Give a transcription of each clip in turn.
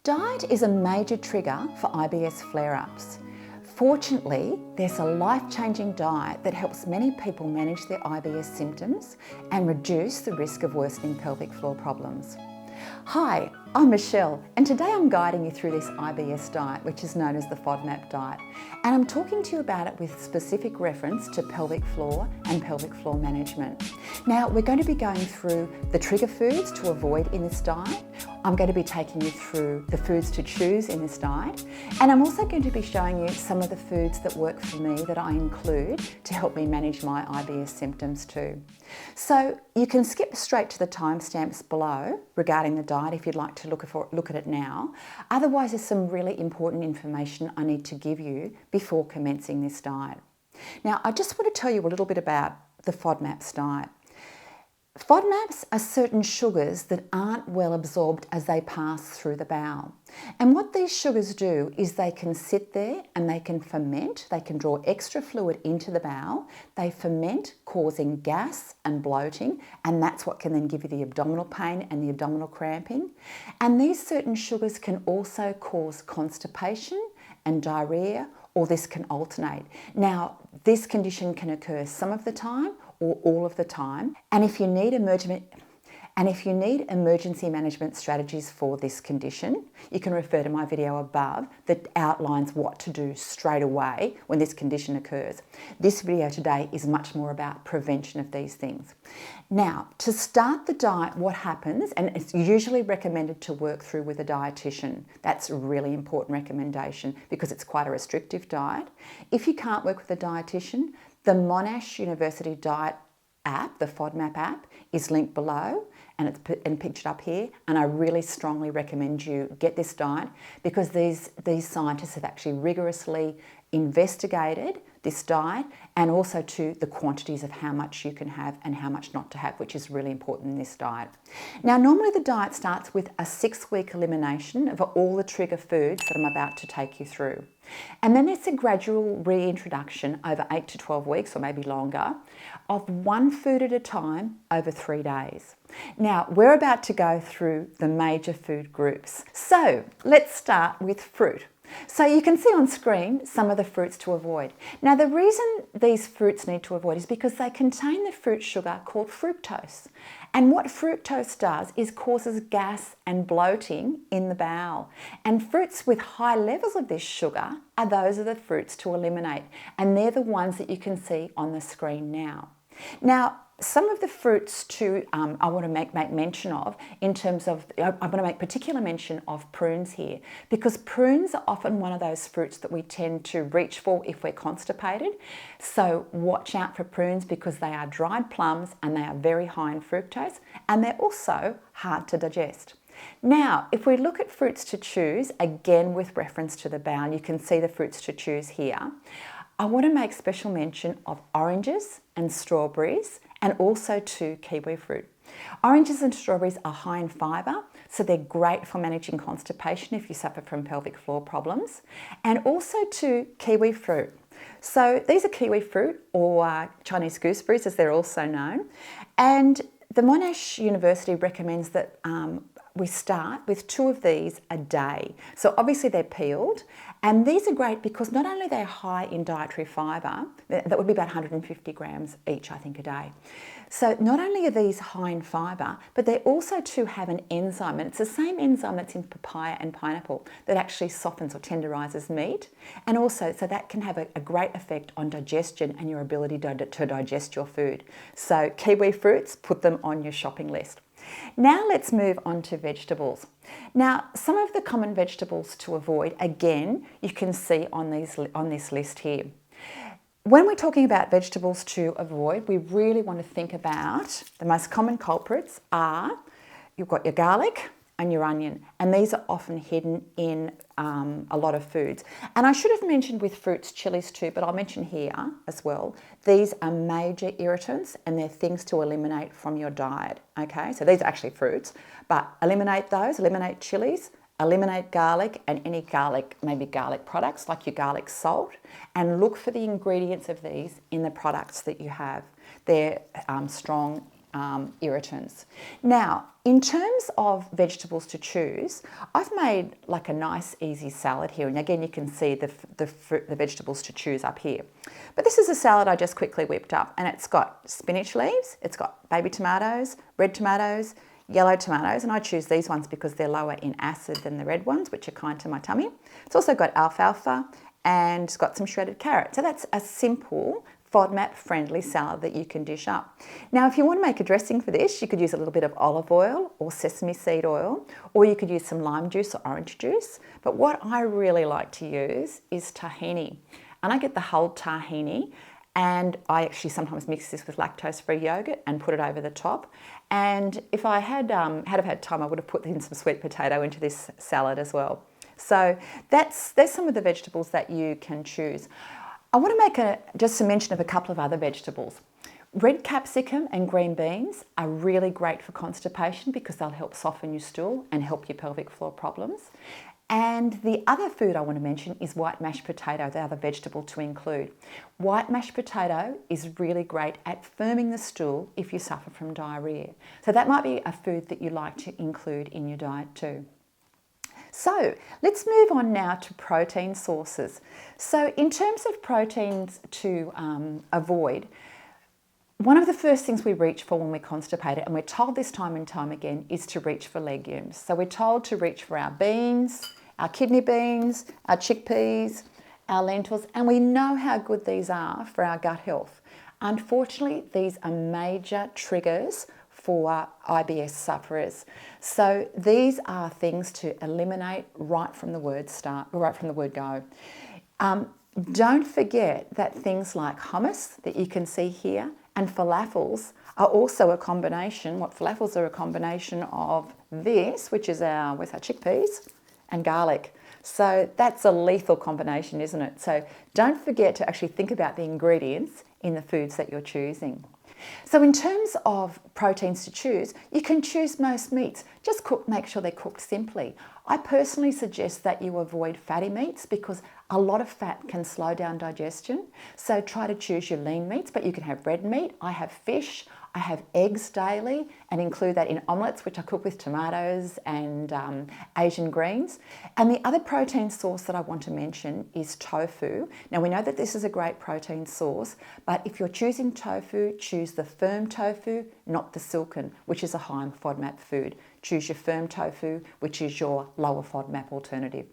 Diet is a major trigger for IBS flare-ups. Fortunately, there's a life-changing diet that helps many people manage their IBS symptoms and reduce the risk of worsening pelvic floor problems. Hi, I'm Michelle, and today I'm guiding you through this IBS diet, which is known as the FODMAP diet, and I'm talking to you about it with specific reference to pelvic floor and pelvic floor management. Now, we're going to be going through the trigger foods to avoid in this diet. I'm going to be taking you through the foods to choose in this diet, and I'm also going to be showing you some of the foods that work for me that I include to help me manage my IBS symptoms too. So you can skip straight to the timestamps below regarding the diet if you'd like to look at it now. Otherwise, there's some really important information I need to give you before commencing this diet. Now, I just want to tell you a little bit about the FODMAPs diet. FODMAPs are certain sugars that aren't well absorbed as they pass through the bowel. And what these sugars do is they can sit there and they can ferment, they can draw extra fluid into the bowel, they ferment causing gas and bloating, and that's what can then give you the abdominal pain and the abdominal cramping. And these certain sugars can also cause constipation and diarrhea, or this can alternate. Now, this condition can occur some of the time or all of the time. And if you need emergency management strategies for this condition, you can refer to my video above that outlines what to do straight away when this condition occurs. This video today is much more about prevention of these things. Now, to start the diet, what happens, and it's usually recommended to work through with a dietitian. That's a really important recommendation because it's quite a restrictive diet. If you can't work with a dietitian, the Monash University Diet app, the FODMAP app, is linked below and it's pictured up here, and I really strongly recommend you get this diet because these scientists have actually rigorously investigated this diet and also to the quantities of how much you can have and how much not to have, which is really important in this diet. Now, normally the diet starts with a 6-week elimination of all the trigger foods that I'm about to take you through. And then it's a gradual reintroduction over 8 to 12 weeks or maybe longer of one food at a time over 3 days. Now, we're about to go through the major food groups. So let's start with fruit. So you can see on screen some of the fruits to avoid. Now, the reason these fruits need to avoid is because they contain the fruit sugar called fructose. And what fructose does is causes gas and bloating in the bowel. And fruits with high levels of this sugar are those of the fruits to eliminate. And they're the ones that you can see on the screen now. Now, some of the fruits I want to make mention of in terms of, I'm going to make particular mention of prunes here because prunes are often one of those fruits that we tend to reach for if we're constipated. So watch out for prunes because they are dried plums and they are very high in fructose and they're also hard to digest. Now, if we look at fruits to choose, again with reference to the bowel, you can see the fruits to choose here. I want to make special mention of oranges and strawberries and also to kiwi fruit. Oranges and strawberries are high in fibre, so they're great for managing constipation if you suffer from pelvic floor problems, and also to kiwi fruit. So these are kiwi fruit or Chinese gooseberries as they're also known, and the Monash University recommends that we start with 2 of these a day. So obviously they're peeled, and these are great because not only they're high in dietary fibre, that would be about 150 grams each, I think, a day. So not only are these high in fibre, but they also too have an enzyme, and it's the same enzyme that's in papaya and pineapple that actually softens or tenderises meat, and also so that can have a great effect on digestion and your ability to digest your food. So kiwi fruits, put them on your shopping list. Now let's move on to vegetables. Now, some of the common vegetables to avoid, again, you can see on this list here. When we're talking about vegetables to avoid, we really want to think about the most common culprits are, you've got your garlic and your onion, and these are often hidden in a lot of foods. And I should have mentioned with fruits, chilies too, but I'll mention here as well. These are major irritants and they're things to eliminate from your diet, okay? So these are actually fruits, but eliminate those, eliminate chilies, eliminate garlic and any garlic, maybe garlic products like your garlic salt, and look for the ingredients of these in the products that you have. They're strong irritants. Now, in terms of vegetables to choose, I've made like a nice easy salad here, and again you can see the vegetables to choose up here. But this is a salad I just quickly whipped up, and it's got spinach leaves, it's got baby tomatoes, red tomatoes, yellow tomatoes, and I choose these ones because they're lower in acid than the red ones, which are kind to my tummy. It's also got alfalfa and it's got some shredded carrot. So that's a simple FODMAP friendly salad that you can dish up. Now, if you want to make a dressing for this, you could use a little bit of olive oil or sesame seed oil, or you could use some lime juice or orange juice. But what I really like to use is tahini. And I get the whole tahini, and I actually sometimes mix this with lactose-free yogurt and put it over the top. And if I had had time, I would have put in some sweet potato into this salad as well. So there's some of the vegetables that you can choose. I want to make just a mention of a couple of other vegetables. Red capsicum and green beans are really great for constipation because they'll help soften your stool and help your pelvic floor problems. And the other food I want to mention is white mashed potato, the other vegetable to include. White mashed potato is really great at firming the stool if you suffer from diarrhea. So that might be a food that you like to include in your diet too. So let's move on now to protein sources. So in terms of proteins to avoid, one of the first things we reach for when we're constipated, and we're told this time and time again, is to reach for legumes. So we're told to reach for our beans, our kidney beans, our chickpeas, our lentils, and we know how good these are for our gut health. Unfortunately, these are major triggers for IBS sufferers. So these are things to eliminate right from the word go. Don't forget that things like hummus that you can see here and falafels are also a combination. Falafels are a combination of this, which is our chickpeas, and garlic. So that's a lethal combination, isn't it? So don't forget to actually think about the ingredients in the foods that you're choosing. So in terms of proteins to choose, you can choose most meats. Just make sure they're cooked simply. I personally suggest that you avoid fatty meats because a lot of fat can slow down digestion. So try to choose your lean meats, but you can have red meat. I have fish. I have eggs daily and include that in omelettes, which I cook with tomatoes and Asian greens. And the other protein source that I want to mention is tofu. Now we know that this is a great protein source, but if you're choosing tofu, choose the firm tofu, not the silken, which is a high in FODMAP food. Choose your firm tofu, which is your lower FODMAP alternative.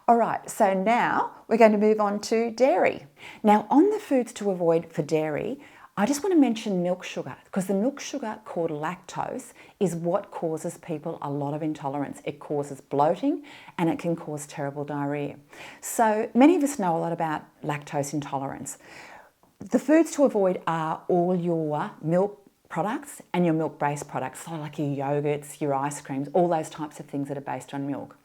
All right, so now we're going to move on to dairy. Now on the foods to avoid for dairy, I just want to mention milk sugar because the milk sugar called lactose is what causes people a lot of intolerance. It causes bloating and it can cause terrible diarrhea. So many of us know a lot about lactose intolerance. The foods to avoid are all your milk products and your milk-based products, so like your yogurts, your ice creams, all those types of things that are based on milk.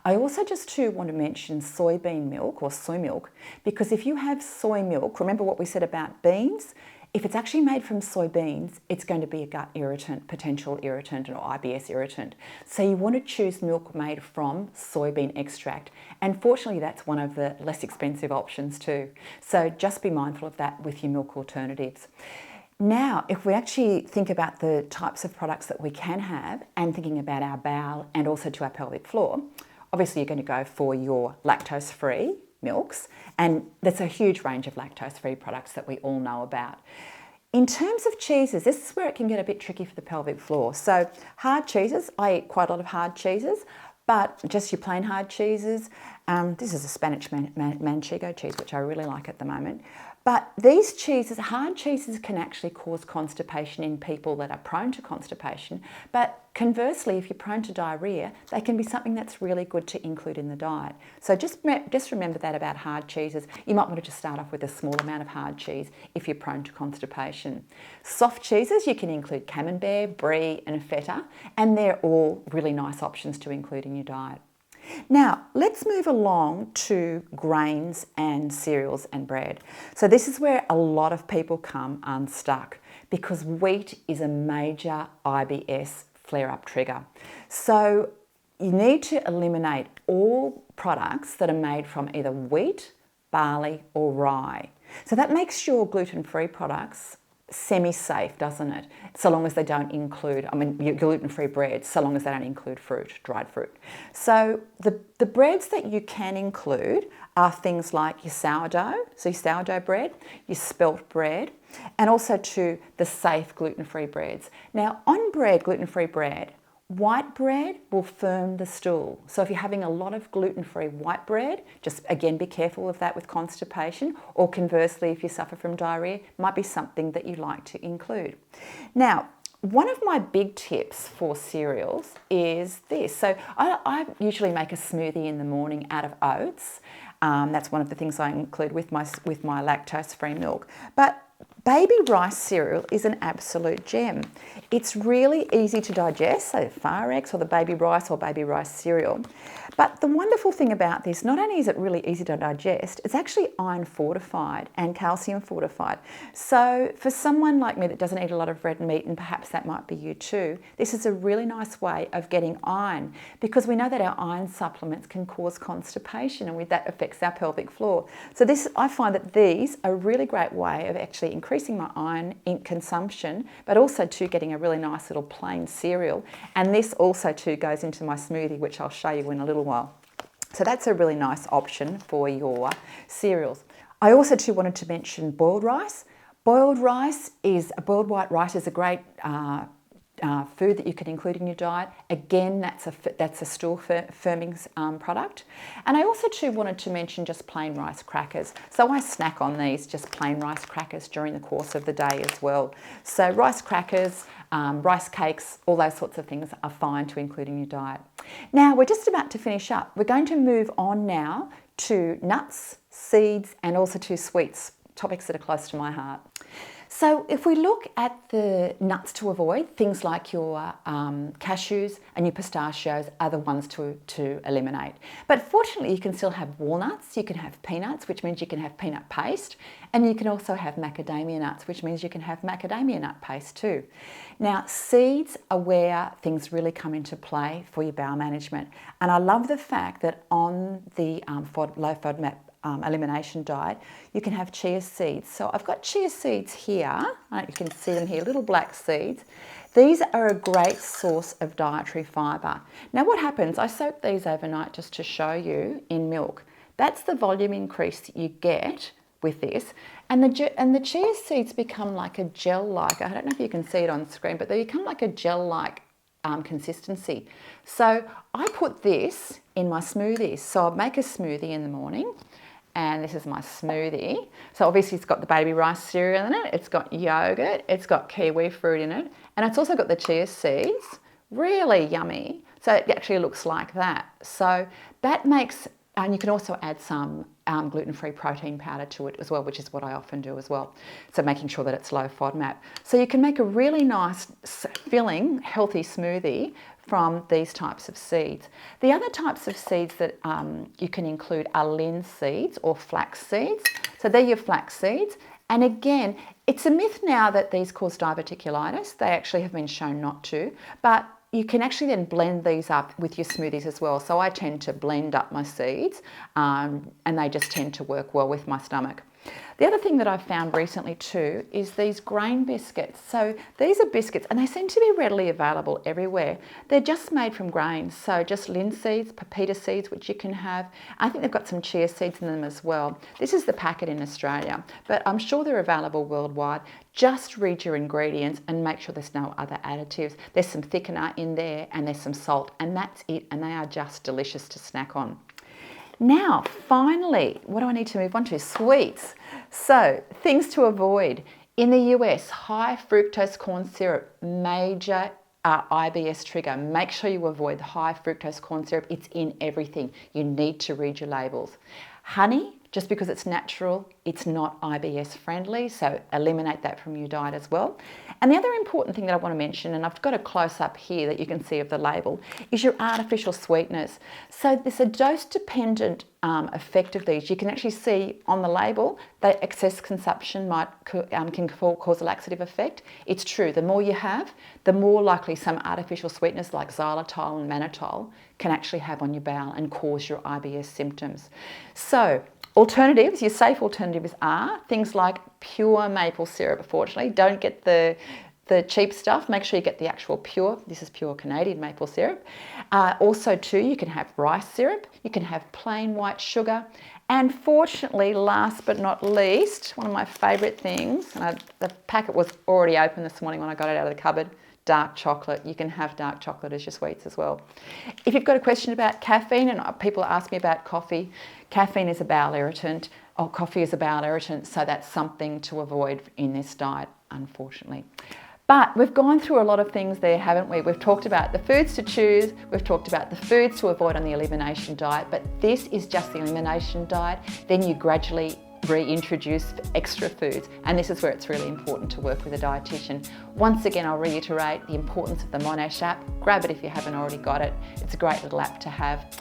I also just too want to mention soybean milk or soy milk because if you have soy milk, remember what we said about beans? If it's actually made from soybeans, it's going to be a gut irritant, potential irritant or IBS irritant. So you want to choose milk made from soybean extract. And fortunately, that's one of the less expensive options too. So just be mindful of that with your milk alternatives. Now, if we actually think about the types of products that we can have and thinking about our bowel and also to our pelvic floor, obviously you're going to go for your lactose-free milks, and there's a huge range of lactose-free products that we all know about. In terms of cheeses, this is where it can get a bit tricky for the pelvic floor. So hard cheeses, I eat quite a lot of hard cheeses, but just your plain hard cheeses. This is a Spanish manchego cheese, which I really like at the moment. But these cheeses, hard cheeses, can actually cause constipation in people that are prone to constipation. But conversely, if you're prone to diarrhea, they can be something that's really good to include in the diet. So just remember that about hard cheeses. You might want to just start off with a small amount of hard cheese if you're prone to constipation. Soft cheeses, you can include camembert, brie and feta, and they're all really nice options to include in your diet. Now, let's move along to grains and cereals and bread. So this is where a lot of people come unstuck because wheat is a major IBS flare-up trigger. So you need to eliminate all products that are made from either wheat, barley or rye. So that makes your gluten-free products semi-safe, doesn't it? So long as they don't include, your gluten-free breads, so long as they don't include fruit, dried fruit. So the breads that you can include are things like your sourdough, so your sourdough bread, your spelt bread, and also to the safe gluten-free breads. Now, on bread, gluten-free bread, white bread will firm the stool. So if you're having a lot of gluten-free white bread, just again be careful of that with constipation, or conversely, if you suffer from diarrhea, might be something that you like to include. Now, one of my big tips for cereals is this. So I usually make a smoothie in the morning out of oats. That's one of the things I include with my lactose-free milk. But baby rice cereal is an absolute gem. It's really easy to digest, so Far-Ex or the baby rice cereal. But the wonderful thing about this, not only is it really easy to digest, it's actually iron fortified and calcium fortified. So for someone like me that doesn't eat a lot of red meat, and perhaps that might be you too, this is a really nice way of getting iron, because we know that our iron supplements can cause constipation, and that affects our pelvic floor. So I find that these are a really great way of actually increasing my iron consumption, but also to getting a really nice little plain cereal. And this also too goes into my smoothie, which I'll show you in a little while. So that's a really nice option for your cereals. I also too wanted to mention boiled rice. Boiled white rice is a great food that you can include in your diet. Again, that's a stool firming product. And I also too wanted to mention just plain rice crackers. So I snack on these just plain rice crackers during the course of the day as well. So rice crackers, rice cakes, all those sorts of things are fine to include in your diet. Now we're just about to finish up. We're going to move on now to nuts, seeds, and also to sweets, topics that are close to my heart. So if we look at the nuts to avoid, things like your cashews and your pistachios are the ones to eliminate. But fortunately, you can still have walnuts, you can have peanuts, which means you can have peanut paste, and you can also have macadamia nuts, which means you can have macadamia nut paste too. Now, seeds are where things really come into play for your bowel management. And I love the fact that on the low FODMAP elimination diet, you can have chia seeds. So I've got chia seeds here. You can see them here, little black seeds. These are a great source of dietary fibre. Now what happens, I soak these overnight just to show you in milk. That's the volume increase that you get with this. And the chia seeds become like a gel-like, I don't know if you can see it on screen, but they become like a gel-like consistency. So I put this in my smoothies. So I'll make a smoothie in the morning, and this is my smoothie. So obviously it's got the baby rice cereal in it, it's got yogurt, it's got kiwi fruit in it, and it's also got the chia seeds. Really yummy. So it actually looks like that. So that makes, and you can also add some gluten-free protein powder to it as well, which is what I often do as well. So making sure that it's low FODMAP. So you can make a really nice, filling, healthy smoothie from these types of seeds. The other types of seeds that you can include are linseeds or flax seeds. So they're your flax seeds. And again, it's a myth now that these cause diverticulitis. They actually have been shown not to, but you can actually then blend these up with your smoothies as well. So I tend to blend up my seeds and they just tend to work well with my stomach. The other thing that I've found recently too is these grain biscuits. So these are biscuits and they seem to be readily available everywhere. They're just made from grains. So just linseeds, pepita seeds, which you can have. I think they've got some chia seeds in them as well. This is the packet in Australia, but I'm sure they're available worldwide. Just read your ingredients and make sure there's no other additives. There's some thickener in there and there's some salt, and that's it. And they are just delicious to snack on. Now, finally, what do I need to move on to? Sweets. So, things to avoid. In the US, high fructose corn syrup, major IBS trigger. Make sure you avoid the high fructose corn syrup. It's in everything. You need to read your labels. Honey, just because it's natural, it's not IBS friendly, so eliminate that from your diet as well. And the other important thing that I want to mention, and I've got a close-up here that you can see of the label, is your artificial sweeteners. So there's a dose-dependent effect of these. You can actually see on the label that excess consumption can cause a laxative effect. It's true, the more you have, the more likely some artificial sweeteners like xylitol and mannitol can actually have on your bowel and cause your IBS symptoms. So Alternatives, your safe alternatives are things like pure maple syrup, unfortunately. Don't get the cheap stuff. Make sure you get the actual pure. This is pure Canadian maple syrup. Also too, you can have rice syrup. You can have plain white sugar. And fortunately, last but not least, one of my favourite things, and the packet was already open this morning when I got it out of the cupboard, dark chocolate. You can have dark chocolate as your sweets as well. If you've got a question about caffeine, and people ask me about coffee, caffeine is a bowel irritant, or coffee is a bowel irritant, so that's something to avoid in this diet, unfortunately. But we've gone through a lot of things there, haven't we? We've talked about the foods to choose, we've talked about the foods to avoid on the elimination diet, but this is just the elimination diet. Then you gradually reintroduce extra foods, and this is where it's really important to work with a dietitian. Once again, I'll reiterate the importance of the Monash app. Grab it if you haven't already got it. It's a great little app to have.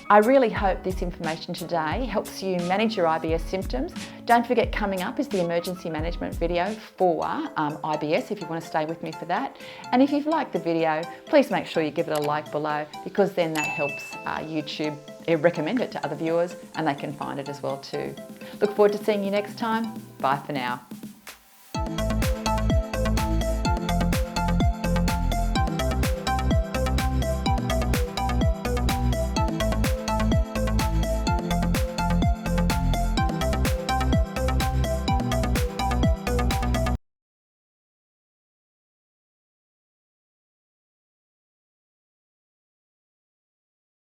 I really hope this information today helps you manage your IBS symptoms. Don't forget, coming up is the emergency management video for IBS, if you want to stay with me for that. And if you've liked the video, please make sure you give it a like below, because then that helps YouTube recommend it to other viewers and they can find it as well too. Look forward to seeing you next time. Bye for now.